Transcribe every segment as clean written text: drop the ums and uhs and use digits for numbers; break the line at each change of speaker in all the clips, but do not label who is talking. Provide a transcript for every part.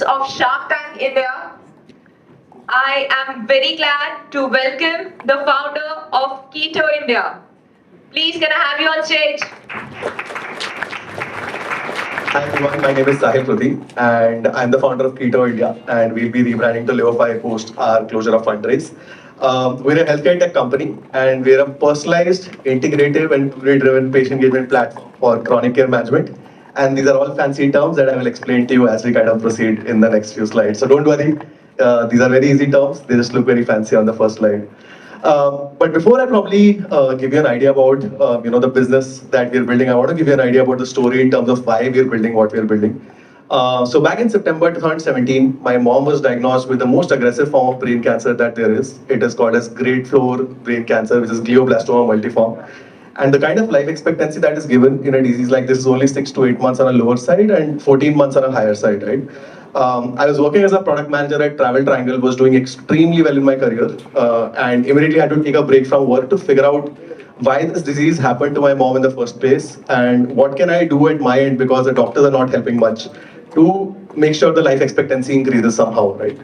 of Shark Tank India, I am very glad to welcome the founder of Keto India. Please, can I have you on stage?
Hi everyone, my name is Sahil Pruthi and I'm the founder of Keto India and we'll be rebranding to Liverify post our closure of fundraise. We're a healthcare tech company and we're a personalized, integrative and community-driven patient engagement platform for chronic care management. And these are all fancy terms that I will explain to you as we kind of proceed in the next few slides. So don't worry, these are very easy terms. They just look very fancy on the first slide. But before I probably give you an idea about the business that we're building, I want to give you an idea about the story in terms of why we're building what we're building. So back in September 2017, my mom was diagnosed with the most aggressive form of brain cancer that there is. It is called as grade 4 brain cancer, which is glioblastoma multiforme. And the kind of life expectancy that is given in a disease like this is only 6 to 8 months on a lower side and 14 months on a higher side, right? I was working as a product manager at Travel Triangle, was doing extremely well in my career, and immediately had to take a break from work to figure out why this disease happened to my mom in the first place and what can I do at my end because the doctors are not helping much to make sure the life expectancy increases somehow, right?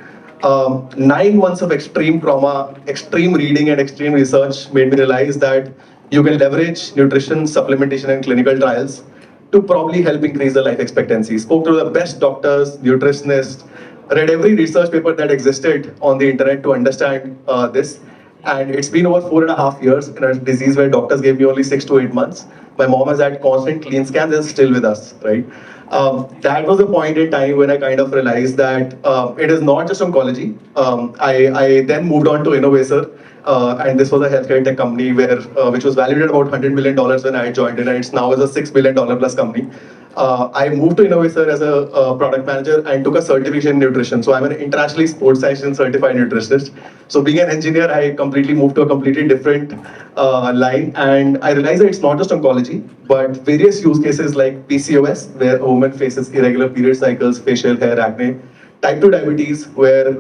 9 months of extreme trauma, extreme reading, and extreme research made me realize that you can leverage nutrition, supplementation, and clinical trials to probably help increase the life expectancy. Spoke to the best doctors, nutritionists, read every research paper that existed on the internet to understand this. And it's been over 4.5 years in a disease where doctors gave me only 6 to 8 months. My mom has had constant clean scans and is still with us, right? That was the point in time when I kind of realized that it is not just oncology. I then moved on to Innovator, and this was a healthcare tech company which was valued at about $100 million when I joined it, and it's now is a $6 billion plus company. I moved to Innovator as a product manager and took a certification in nutrition. So I'm an internationally sports science certified nutritionist. So being an engineer, I completely moved to a completely different line, and I realized that it's not just oncology, but various use cases like PCOS, where a woman faces irregular period cycles, facial hair, acne, type 2 diabetes, where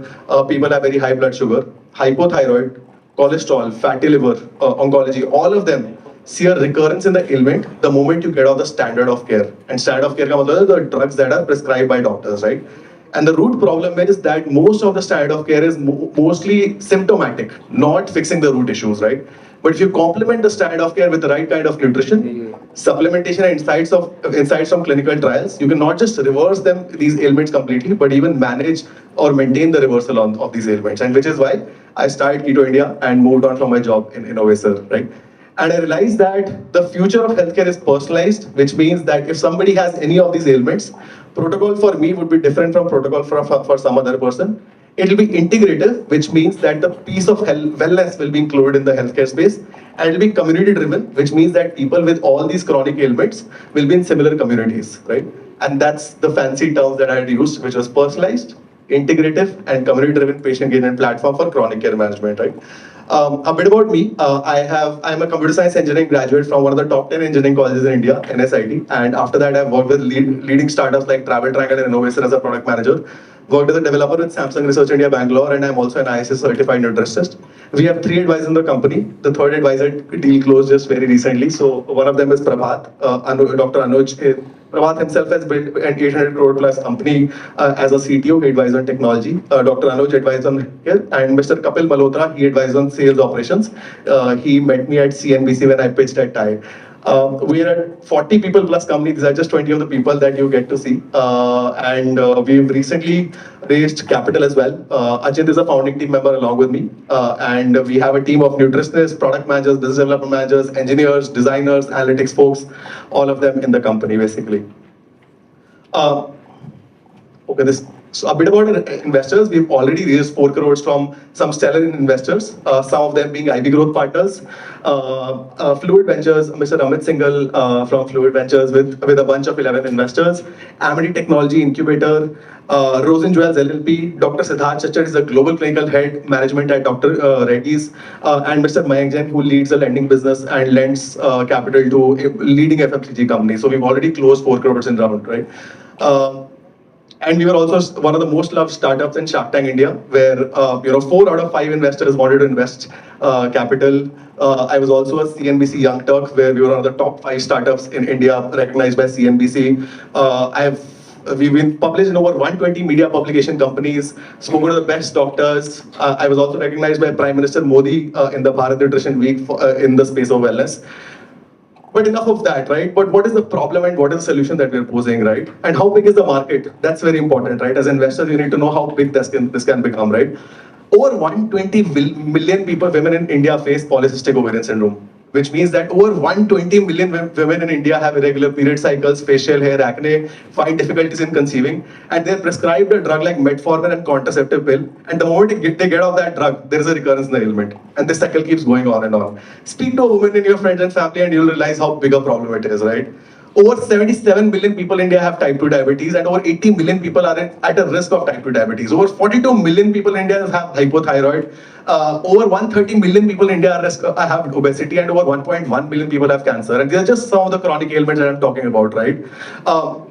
people have very high blood sugar, hypothyroid, cholesterol, fatty liver, oncology, all of them see a recurrence in the ailment the moment you get off the standard of care. And standard of care ka matlab hai the drugs that are prescribed by doctors, right? And the root problem is that most of the standard of care is mostly symptomatic, not fixing the root issues, right? But if you complement the standard of care with the right kind of nutrition, supplementation and insights from clinical trials, you can not just reverse these ailments completely, but even manage or maintain the reversal of these ailments. And which is why I started Keto India and moved on from my job in Innovator, right? And I realized that the future of healthcare is personalized, which means that if somebody has any of these ailments, protocol for me would be different from protocol for some other person. It will be integrative, which means that the piece of wellness will be included in the healthcare space, and it will be community driven, which means that people with all these chronic ailments will be in similar communities, right? And that's the fancy terms that I had used, which was personalized, integrative, and community driven patient engagement platform for chronic care management, right? A bit about me. I'm a computer science engineering graduate from one of the top 10 engineering colleges in India, NSIT. And after that, I've worked with leading startups like Travel Triangle and Innovator as a product manager. Worked as a developer with Samsung Research India Bangalore, and I'm also an ISS certified nutritionist. We have 3 advisors in the company. The third advisor deal closed just very recently. So one of them is Prabhat, Dr. Anuj. Prabhat himself has built an 800 crore plus company as a CTO. He advised on technology. Dr. Anuj advised on health, and Mr. Kapil Malhotra, he advised on sales operations. He met me at CNBC when I pitched at TIE. We are at 40 people plus company. These are just 20 of the people that you get to see. And we've recently raised capital as well. Ajit is a founding team member along with me. And we have a team of nutritionists, product managers, business development managers, engineers, designers, analytics folks, all of them in the company basically. Okay, so a bit about investors. We've already raised 4 crores from some stellar investors, some of them being IB Growth Partners, Fluid Ventures, Mr. Amit Singhal from Fluid Ventures with a bunch of 11 investors, Amity Technology Incubator, Rosen Jewels LLP, Dr. Siddharth Chachar is the Global Clinical Head Management at Dr. Reddy's, and Mr. Mayank Jain, who leads the lending business and lends capital to leading FMCG companies. So we've already closed 4 crores in round, right? And we were also one of the most loved startups in Shark Tank India, where 4 out of 5 investors wanted to invest capital. I was also a CNBC Young Turk, where we were one of the top 5 startups in India recognized by CNBC. I've we've been published in over 120 media publication companies, spoken to the best doctors. I was also recognized by Prime Minister Modi in the Bharat Nutrition Week in the space of wellness. But enough of that, right? But what is the problem and what is the solution that we're posing, right? And how big is the market? That's very important, right? As investors, you need to know how big this can become, right? Over 120 million people, women in India face polycystic ovarian syndrome, which means that over 120 million women in India have irregular period cycles, facial hair, acne, find difficulties in conceiving, and they're prescribed a drug like metformin and contraceptive pill. And the moment they get off that drug, there is a recurrence in the ailment, and this cycle keeps going on and on. Speak to a woman in your friends and family, and you'll realize how big a problem it is, right? Over 77 million people in India have type 2 diabetes, and over 80 million people are at a risk of type 2 diabetes. Over 42 million people in India have hypothyroid. Over 130 million people in India have obesity, and over 1.1 million people have cancer. And these are just some of the chronic ailments that I'm talking about, right?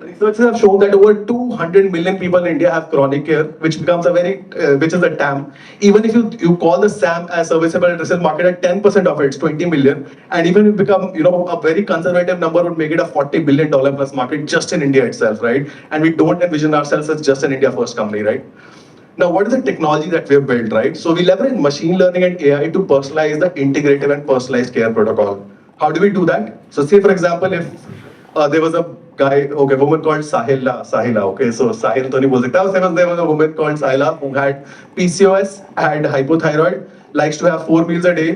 Researchers have shown that over 200 million people in India have chronic care, which becomes which is a TAM. Even if you call the SAM as serviceable addressable market at 10% of it, it's 20 million. And even if you become, a very conservative number would make it a $40 billion plus market just in India itself, right? And we don't envision ourselves as just an India first company, right? Now, what is the technology that we've built, right? So we leverage machine learning and AI to personalize the integrative and personalized care protocol. How do we do that? So say, for example, if there was a woman called Sahila, okay, so Sahil to nahi bol sakta. There was a woman called Sahila who had PCOS, had hypothyroid, likes to have 4 meals a day.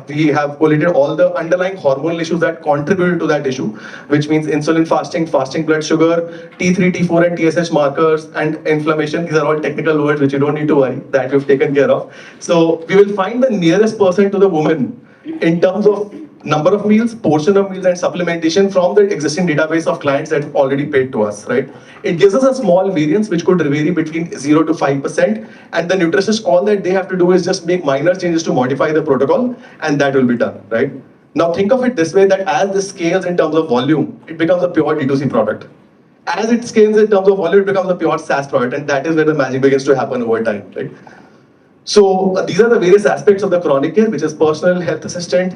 We have collated all the underlying hormonal issues that contribute to that issue, which means insulin fasting blood sugar, T3, T4, and TSH markers, and inflammation. These are all technical words which you don't need to worry, that we've taken care of. So we will find the nearest person to the woman in terms of number of meals, portion of meals, and supplementation from the existing database of clients that have already paid to us, right? It gives us a small variance which could vary between 0 to 5%, and the nutritionist, all that they have to do is just make minor changes to modify the protocol, and that will be done, right? Now think of it this way, that as this scales in terms of volume, it becomes a pure D2C product. As it scales in terms of volume, it becomes a pure SaaS product, and that is where the magic begins to happen over time, right? So these are the various aspects of the chronic care, which is personal health assistant,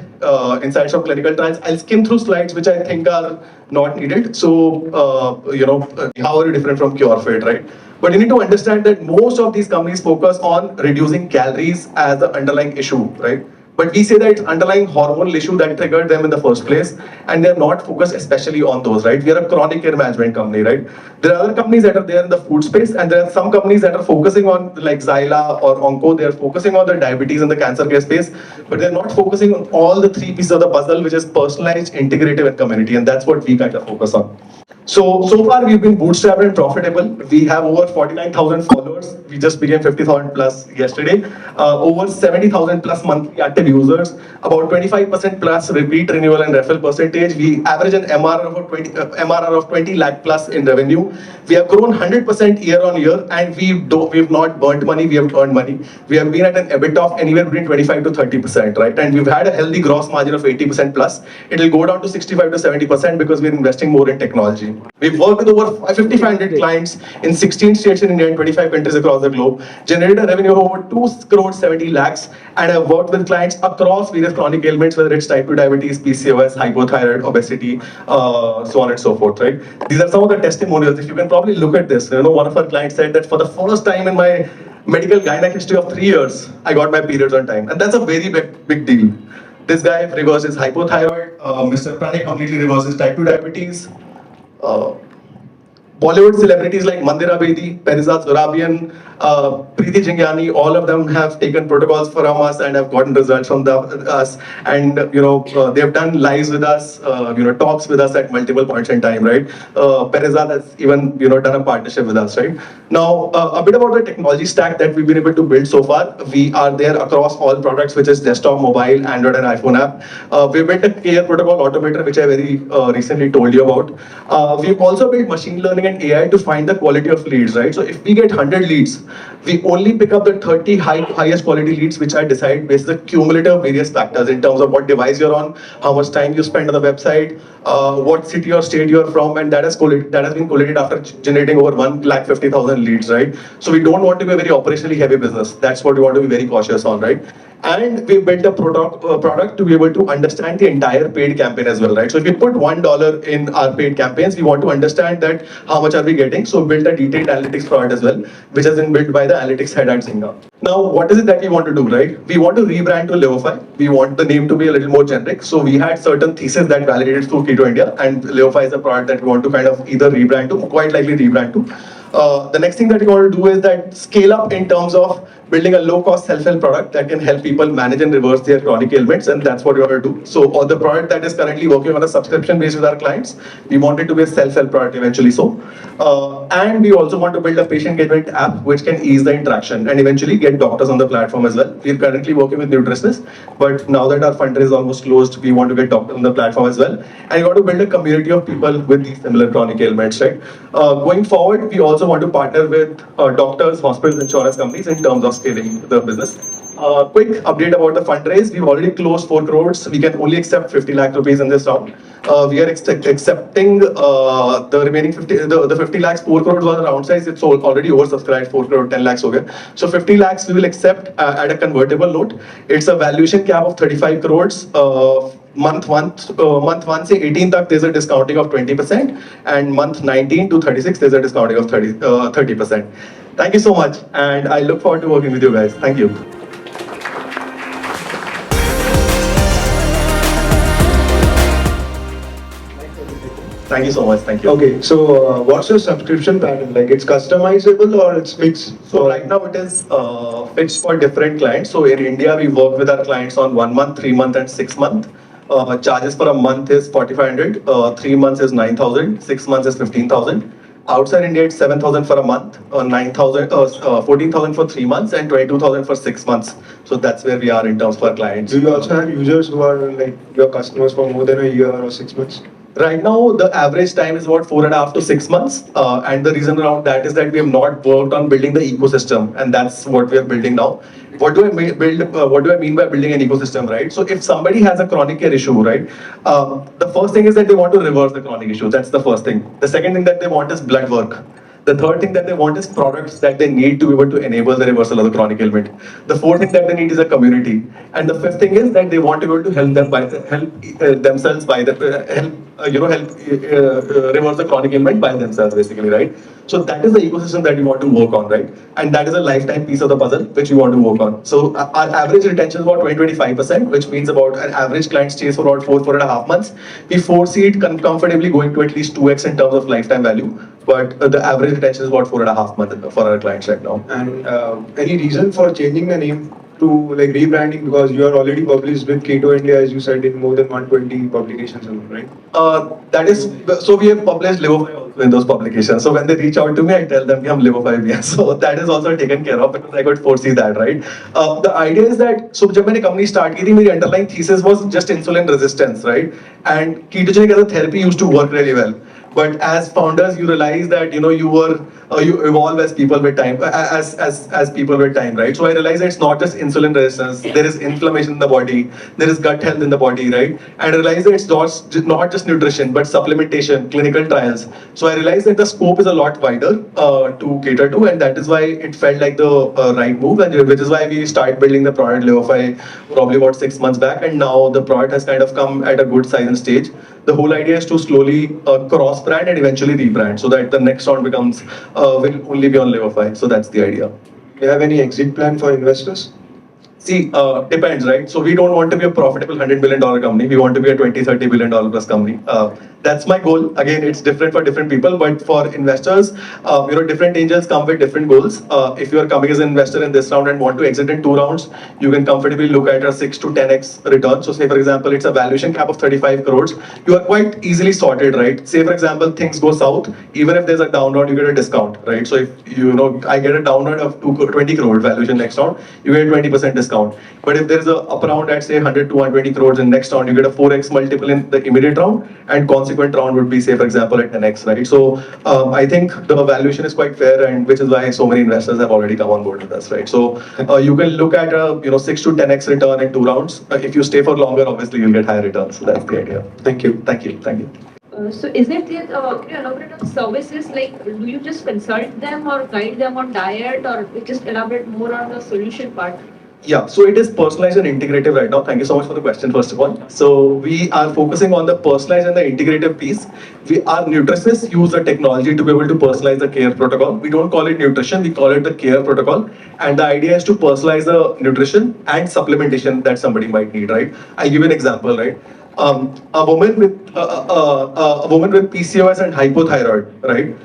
insights from clinical trials. I'll skim through slides which I think are not needed. So, how are you different from CureFit, right? But you need to understand that most of these companies focus on reducing calories as the underlying issue, right? But we say that it's underlying hormonal issue that triggered them in the first place, and they're not focused especially on those, right? We are a chronic care management company, right? There are other companies that are there in the food space, and there are some companies that are focusing on, like Xyla or Onco, they're focusing on the diabetes and the cancer care space, but they're not focusing on all the 3 pieces of the puzzle, which is personalized, integrative, and community, and that's what we kind of focus on. So far we've been bootstrapped and profitable. We have over 49,000 followers. We just became 50,000 plus yesterday. Over 70,000 plus monthly active users. About 25% plus repeat renewal and referral percentage. We average an MRR of 20 lakh plus in revenue. We have grown 100% year on year, and we've not burnt money. We have earned money. We have been at an EBITDA of anywhere between 25 to 30%, right? And we've had a healthy gross margin of 80% plus. It will go down to 65 to 70% because we're investing more in technology. We've worked with over 5,500 clients in 16 states in India and 25 countries across the globe, generated a revenue of over 2 crore 70 lakhs, and have worked with clients across various chronic ailments, whether it's type 2 diabetes, PCOS, hypothyroid, obesity, so on and so forth, right? These are some of the testimonials. If you can probably look at this, one of our clients said that for the first time in my medical gynec history of 3 years, I got my periods on time. And that's a very big deal. This guy reverses hypothyroid, Mr. Pranik completely reverses type 2 diabetes. Bollywood celebrities like Mandira Bedi, Perizat Zorabian, Preeti Jingyani, all of them have taken protocols from us and have gotten results from us. And they have done lives with us, talks with us at multiple points in time, right? Perizat has even done a partnership with us, right? Now, a bit about the technology stack that we've been able to build so far. We are there across all products, which is desktop, mobile, Android, and iPhone app. We built a care protocol automator, which I very recently told you about. We've also built machine learning and AI to find the quality of leads, right? So if we get 100 leads, we only pick up the 30 highest quality leads, which are decided based on the cumulative various factors in terms of what device you're on, how much time you spend on the website, what city or state you're from, and that has been collated after generating over 150,000 leads, right? So we don't want to be a very operationally heavy business. That's what we want to be very cautious on, right? And we built a product to be able to understand the entire paid campaign as well, right? So if we put $1 in our paid campaigns, we want to understand that how much are we getting. So we built a detailed analytics product as well, which has been built by the analytics head at Zynga. Now, what is it that we want to do, right? We want to rebrand to Leofy. We want the name to be a little more generic. So we had certain thesis that validated through Keto India, and Leofy is a product that we want to kind of either rebrand to, quite likely rebrand to. The next thing that we want to do is that scale up in terms of building a low-cost self-help product that can help people manage and reverse their chronic ailments, and that's what we want to do. So, the product that is currently working on a subscription base with our clients, we want it to be a self-help product eventually. And we also want to build a patient engagement app which can ease the interaction and eventually get doctors on the platform as well. We're currently working with nutritionists, but now that our fundraise is almost closed, we want to get doctors on the platform as well. And we want to build a community of people with these similar chronic ailments, right? Going forward, we also want to partner with doctors, hospitals, insurance companies in terms of scaling the business. Quick update about the fundraise. We've already closed 4 crores. We can only accept 50 lakh rupees in this round. We are accepting the remaining 50 lakhs. 4 crores was round size. It's already oversubscribed. 4 crore 10 lakhs over. So 50 lakhs we will accept at a convertible note. It's a valuation cap of 35 crores. Month 1 से 18 तक there's a discounting of 20%, and month 19 to 36 there's a discounting of 30%. Thank you so much, and I look forward to working with you guys. Thank you. Thank you so much. Thank you.
Okay, so what's your subscription pattern? Like, it's customizable or it's fixed?
So right now it is fixed for different clients. So in India, we work with our clients on 1 month, 3 month, and 6 month. Charges for a month is 4,500, 3 months is 9,000, 6 months is 15,000. Outside India, it's 7,000 for a month, 14,000 for 3 months, and 22,000 for 6 months. So that's where we are in terms of our clients.
Do you also have users who are like your customers for more than a year or 6 months?
Right now, the average time is about 4.5 to 6 months, and the reason around that is that we have not worked on building the ecosystem, and that's what we are building now. What do I mean by building an ecosystem, right? So if somebody has a chronic care issue, right, the first thing is that they want to reverse the chronic issue. That's the first thing. The second thing that they want is blood work. The third thing that they want is products that they need to be able to enable the reversal of the chronic ailment. The fourth thing that they need is a community, and the fifth thing is that they want to be able to help them themselves by the reverse the chronic ailment by themselves, basically, right? So that is the ecosystem that we want to work on, right? And that is a lifetime piece of the puzzle which we want to work on. So our average retention is about 20-25%, which means about an average client stays for about 4.5 months. We foresee it comfortably going to at least 2x in terms of lifetime value. But the average retention is about 4.5 months for our clients right now.
And any reason for changing the name to like rebranding, because you are already published with Keto India, as you said, in more than 120 publications, right?
That is, so we have published Leofy also in those publications. So when they reach out to me, I tell them, I'm Leofy bhi. So that is also taken care of because I could foresee that, right? The idea is that, so when my company started, my underlying thesis was just insulin resistance, right? And ketogenic as a therapy used to work really well. But as founders, you realize that you evolve as people with time, as people with time, right? So I realized that it's not just insulin resistance. There is inflammation in the body. There is gut health in the body, right? And I realized that it's not just nutrition, but supplementation, clinical trials. So I realized that the scope is a lot wider to cater to, and that is why it felt like the right move, and which is why we started building the product Leofy probably about 6 months back, and now the product has kind of come at a good size and stage. The whole idea is to slowly cross brand and eventually rebrand, so that the next round becomes will only be on Leofy. So that's the idea.
Do you have any exit plan for investors?
See, depends, right? So we don't want to be a profitable $100 billion company. We want to be a $20-30 billion plus company. That's my goal. Again, it's different for different people, but for investors, different angels come with different goals. If you are coming as an investor in this round and want to exit in 2 rounds, you can comfortably look at a 6 to 10x return. So say, for example, it's a valuation cap of 35 crores. You are quite easily sorted, right? Say, for example, things go south, even if there's a down round, you get a discount, right? So if, I get a down round of 20 crore valuation next round, you get 20% discount. But if there's a up round at say 100 to 120 crores in next round, you get a 4x multiple in the immediate round, and consequent round would be, say, for example, at 10x, right? So I think the valuation is quite fair, and which is why so many investors have already come on board with us, right? So you can look at a 6 to 10x return in 2 rounds. If you stay for longer, obviously you'll get higher returns. So that's the idea.
Thank you.
Thank you. Thank you.
So is it, can you elaborate on services, like do you just consult them or guide them on diet, or just elaborate more on the solution part?
Yeah, so it is personalized and integrative right now. Thank you so much for the question, first of all. So we are focusing on the personalized and the integrative piece. Our nutritionists use the technology to be able to personalize the care protocol. We don't call it nutrition, we call it the care protocol. And the idea is to personalize the nutrition and supplementation that somebody might need, right? I'll give you an example, right? A woman with PCOS and hypothyroid, right?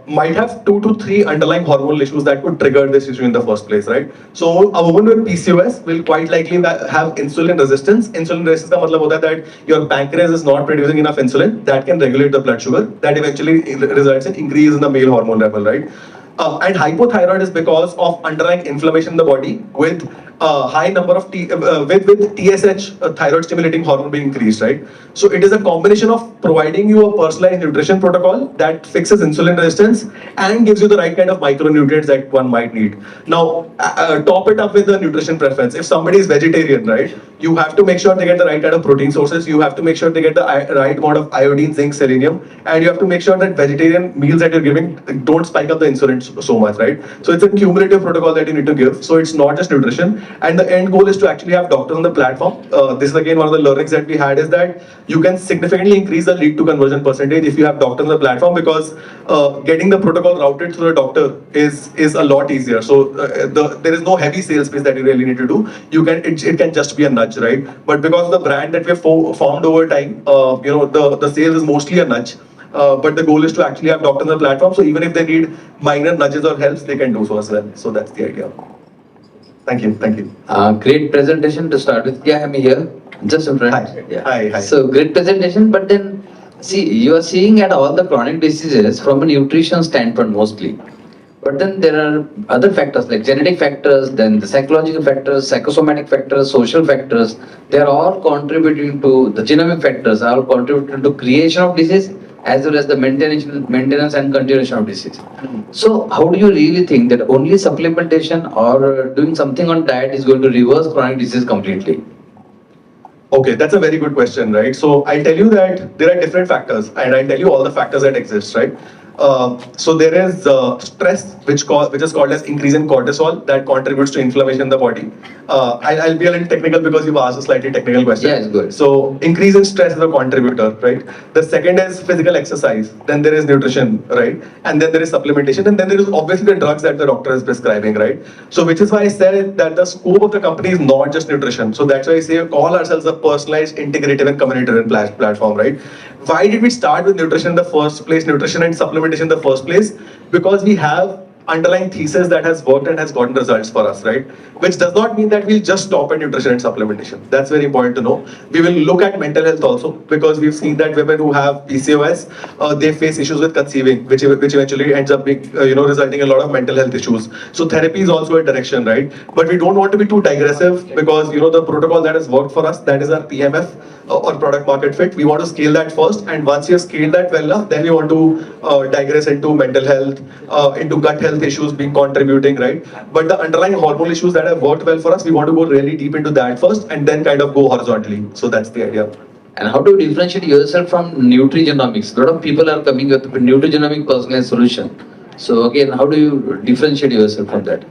Might have 2 to 3 underlying hormonal issues that could trigger this issue in the first place, right? So a woman with PCOS will quite likely have insulin resistance. Insulin resistance का मतलब होता है that your pancreas is not producing enough insulin that can regulate the blood sugar. That eventually results in increase in the male hormone level, right? And hypothyroid is because of underlying inflammation in the body with high number of with TSH, thyroid stimulating hormone being increased, right? So it is a combination of providing you a personalized nutrition protocol that fixes insulin resistance and gives you the right kind of micronutrients that one might need. Now, top it up with the nutrition preference. If somebody is vegetarian, right, you have to make sure they get the right kind of protein sources. You have to make sure they get the right amount of iodine, zinc, selenium, and you have to make sure that vegetarian meals that you're giving don't spike up the insulin so much, right? So it's a cumulative protocol that you need to give. So it's not just nutrition. And the end goal is to actually have doctors on the platform. This is again one of the learnings that we had is that you can significantly increase the lead to conversion percentage if you have doctors on the platform because getting the protocol routed through a doctor is a lot easier. So there is no heavy sales pitch that you really need to do. It can just be a nudge, right? But because of the brand that we have formed over time, the sales is mostly a nudge. But the goal is to actually have doctors on the platform. So even if they need minor nudges or helps, they can do so as well. So that's the idea. Thank you. Thank you.
Great presentation to start with. Yeah, I'm here. Just in front.
Hi.
Yeah.
Hi.
So great presentation, but then see, you are seeing at all the chronic diseases from a nutrition standpoint mostly. But then there are other factors like genetic factors, then the psychological factors, psychosomatic factors, social factors. They are all contributing to the genomic factors are all contributing to creation of disease as well as the maintenance and continuation of disease. So how do you really think that only supplementation or doing something on diet is going to reverse chronic disease completely?
Okay, that's a very good question, right? So I'll tell you that there are different factors, and I'll tell you all the factors that exist, right? So there is stress, which is called as increase in cortisol, that contributes to inflammation in the body. I'll be a little technical because you've asked a slightly technical question.
Yeah, it's good.
So increase in stress is a contributor, right? The second is physical exercise. Then there is nutrition, right? And then there is supplementation, and then there is obviously the drugs that the doctor is prescribing, right? So which is why I said that the scope of the company is not just nutrition. So that's why I say call ourselves a personalized, integrative, and community-driven platform, right? Why did we start with nutrition in the first place, nutrition and supplementation in the first place? Because we have underlying thesis that has worked and has gotten results for us, right? Which does not mean that we'll just stop at nutrition and supplementation. That's very important to know. We will look at mental health also because we've seen that women who have PCOS, they face issues with conceiving, which eventually ends up being, resulting in a lot of mental health issues. So therapy is also a direction, right? But we don't want to be too digressive because, the protocol that has worked for us, that is our PMF or product market fit. We want to scale that first, and once you have scaled that well enough, then we want to digress into mental health, into gut health issues being contributing, right? But the underlying hormonal issues that have worked well for us, we want to go really deep into that first and then kind of go horizontally. So that's the idea.
And how to differentiate yourself from nutrigenomics? A lot of people are coming with nutrigenomic personalized solution. So again, how do you differentiate yourself from that?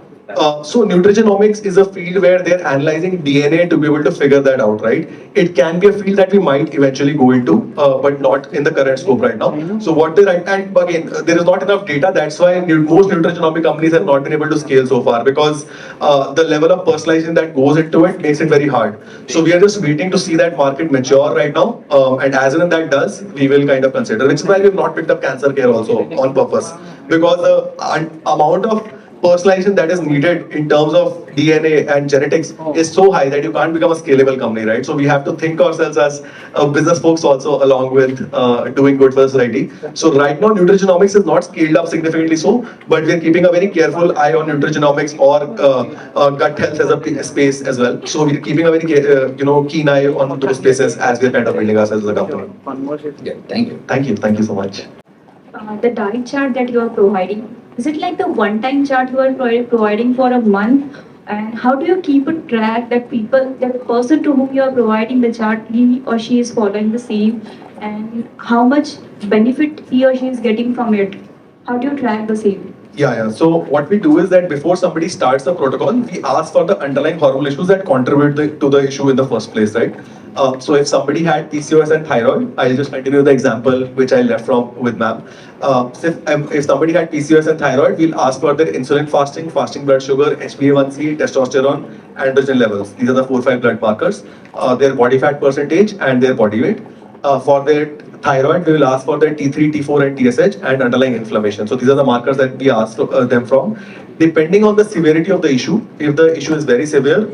So nutrigenomics is a field where they're analyzing DNA to be able to figure that out, right? It can be a field that we might eventually go into, but not in the current scope right now. So what they and again, there is not enough data. That's why most nutrigenomic companies have not been able to scale so far because the level of personalization that goes into it makes it very hard. So we are just waiting to see that market mature right now, and as and when that does, we will kind of consider. Which is why we have not picked up cancer care also on purpose because the amount of personalization that is needed in terms of DNA and genetics is so high that you can't become a scalable company, right? So we have to think ourselves as business folks also along with doing good for society. So right now nutrigenomics is not scaled up significantly but we're keeping a very careful eye on nutrigenomics or gut health as a space as well. So we're keeping a very keen eye on those spaces as we're kind of building ourselves as a company.
Yeah, thank you.
Thank you so much.
The diet chart that you are providing, is it like the one-time chart you are providing for a month? And how do you keep a track that the person to whom you are providing the chart, he or she is following the same, and how much benefit he or she is getting from it? How do you track the same?
Yeah. So what we do is that before somebody starts the protocol, we ask for the underlying hormonal issues that contribute to the issue in the first place, right? So if somebody had PCOS and thyroid, I'll just continue the example which I left from with ma'am. So if somebody had PCOS and thyroid, we'll ask for their insulin fasting, fasting blood sugar, HbA1c, testosterone, androgen levels. These are the 4-5 blood markers. Their body fat percentage and their body weight. For their thyroid, we will ask for their T3, T4, and TSH and underlying inflammation. So these are the markers that we ask them from. Depending on the severity of the issue, if the issue is very severe,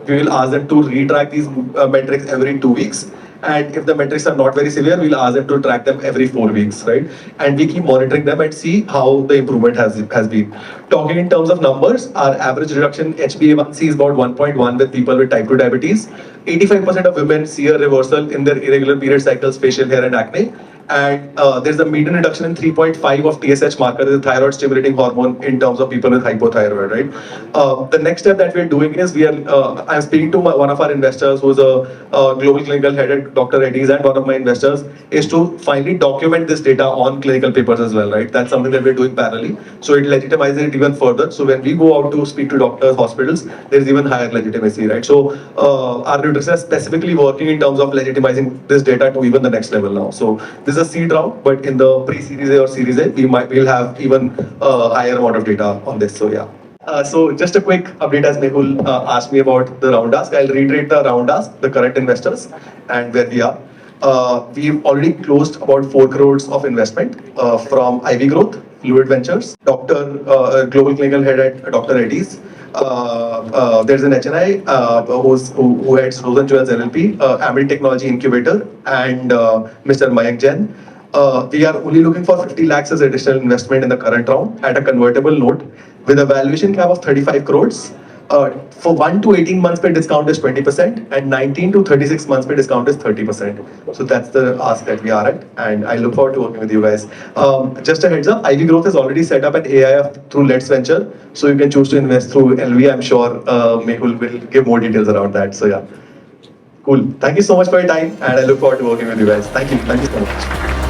we will ask them to retrack these metrics every 2 weeks. And if the metrics are not very severe, we'll ask them to track them every 4 weeks, right? And we keep monitoring them and see how the improvement has been. Talking in terms of numbers, our average reduction HbA1c is about 1.1 with people with type 2 diabetes. 85% of women see a reversal in their irregular period cycles, facial hair, and acne. And there's a median reduction in 3.5 of TSH marker, the thyroid stimulating hormone, in terms of people with hypothyroid, right? The next step that we're doing is I'm speaking to one of our investors who's a global clinical head at Dr. Reddy's, and one of my investors is to finally document this data on clinical papers as well, right? That's something that we're doing parallelly. So it legitimizes it even further. So when we go out to speak to doctors, hospitals, there's even higher legitimacy, right? So our nutrition is specifically working in terms of legitimizing this data to even the next level now. So this is a seed round, but in the pre-series A or series A, we'll have even higher amount of data on this. So yeah. So just a quick update as Mehul asked me about the round ask. I'll reiterate the round ask, the current investors, and where we are. We've already closed about 4 crores of investment from Ivy Growth, Fluid Ventures, Global Clinical Head at Dr. Reddy's. There's an HNI who heads Rosen Jewels LLP, Amil Technology Incubator, and Mr. Mayank Jain. We are only looking for 50 lakhs as additional investment in the current round at a convertible note with a valuation cap of 35 crores. For 1 to 18 months per discount is 20%, and 19 to 36 months per discount is 30%. So that's the ask that we are at, and I look forward to working with you guys. Just a heads up, Ivy Growth has already set up an AIF through Let's Venture, so you can choose to invest through LV. I'm sure Mehul will give more details around that. So yeah, cool. Thank you so much for your time, and I look forward to working with you guys. Thank you so much.